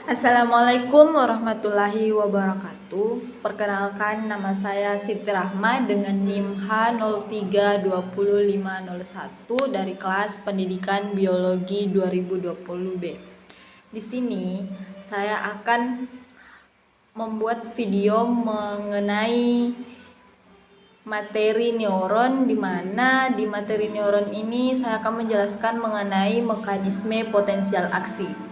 Assalamualaikum warahmatullahi wabarakatuh. Perkenalkan, nama saya Siti Rahma dengan NIM H03205501 dari kelas Pendidikan Biologi 2020B. Di sini saya akan membuat video mengenai materi neuron, di mana di materi neuron ini saya akan menjelaskan mengenai mekanisme potensial aksi.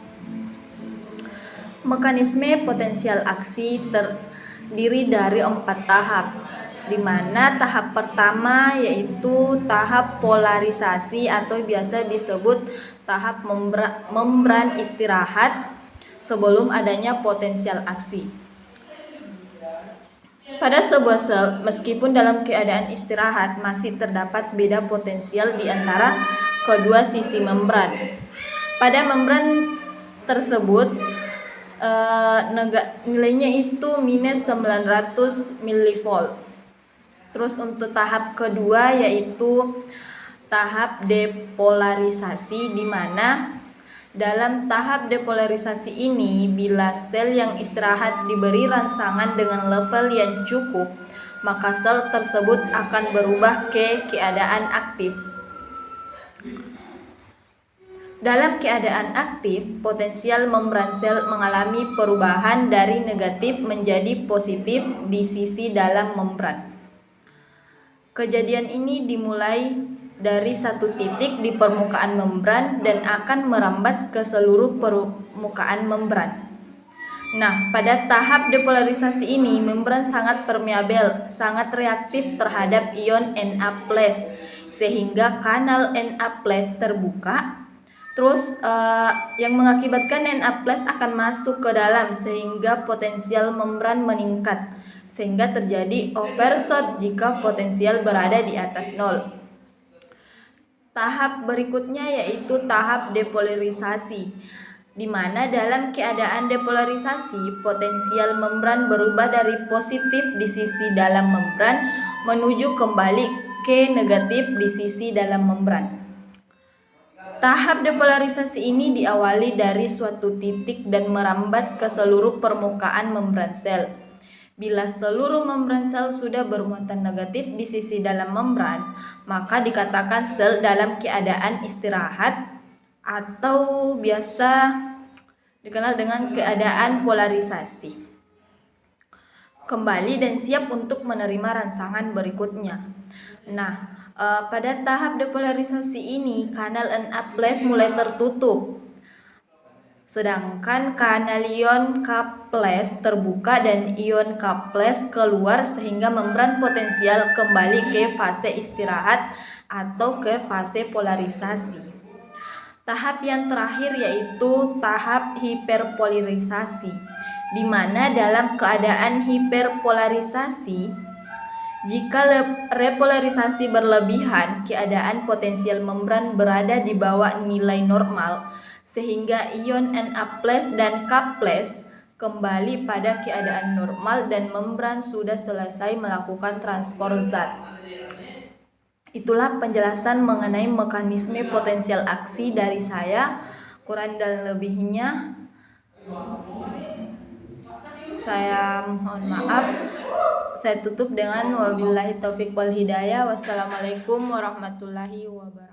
Mekanisme potensial aksi terdiri dari 4 tahap, di mana tahap pertama yaitu tahap polarisasi atau biasa disebut tahap membran istirahat sebelum adanya potensial aksi. Pada sebuah sel, meskipun dalam keadaan istirahat, masih terdapat beda potensial di antara kedua sisi membran. Pada membran tersebut nilainya itu minus 900 mV. Terus untuk tahap kedua yaitu tahap depolarisasi, di mana dalam tahap depolarisasi ini bila sel yang istirahat diberi rangsangan dengan level yang cukup, maka sel tersebut akan berubah ke keadaan aktif. Dalam keadaan aktif, potensial membran sel mengalami perubahan dari negatif menjadi positif di sisi dalam membran. Kejadian ini dimulai dari satu titik di permukaan membran dan akan merambat ke seluruh permukaan membran. Nah, pada tahap depolarisasi ini, membran sangat permeabel, sangat reaktif terhadap ion Na+, sehingga kanal Na+ terbuka. Terus yang mengakibatkan Na+ akan masuk ke dalam sehingga potensial membran meningkat, sehingga terjadi overshot jika potensial berada di atas 0. Tahap berikutnya yaitu tahap depolarisasi, di mana dalam keadaan depolarisasi potensial membran berubah dari positif di sisi dalam membran menuju kembali ke negatif di sisi dalam membran. Tahap depolarisasi ini diawali dari suatu titik dan merambat ke seluruh permukaan membran sel. Bila seluruh membran sel sudah bermuatan negatif di sisi dalam membran, maka dikatakan sel dalam keadaan istirahat atau biasa dikenal dengan keadaan polarisasi. Kembali dan siap untuk menerima rangsangan berikutnya. Nah, pada tahap depolarisasi ini kanal Na+ mulai tertutup, sedangkan kanal ion K+ terbuka dan ion K+ keluar, sehingga membran potensial kembali ke fase istirahat atau ke fase polarisasi. Tahap yang terakhir yaitu tahap hiperpolarisasi, di mana dalam keadaan hiperpolarisasi, jika repolarisasi berlebihan, keadaan potensial membran berada di bawah nilai normal, sehingga ion Na+ dan K+ kembali pada keadaan normal dan membran sudah selesai melakukan transport zat. Itulah penjelasan mengenai mekanisme potensial aksi dari saya. Kurang dan lebihnya saya mohon maaf. Saya tutup dengan wabillahi taufiq wal hidayah. Wassalamualaikum warahmatullahi wabarakatuh.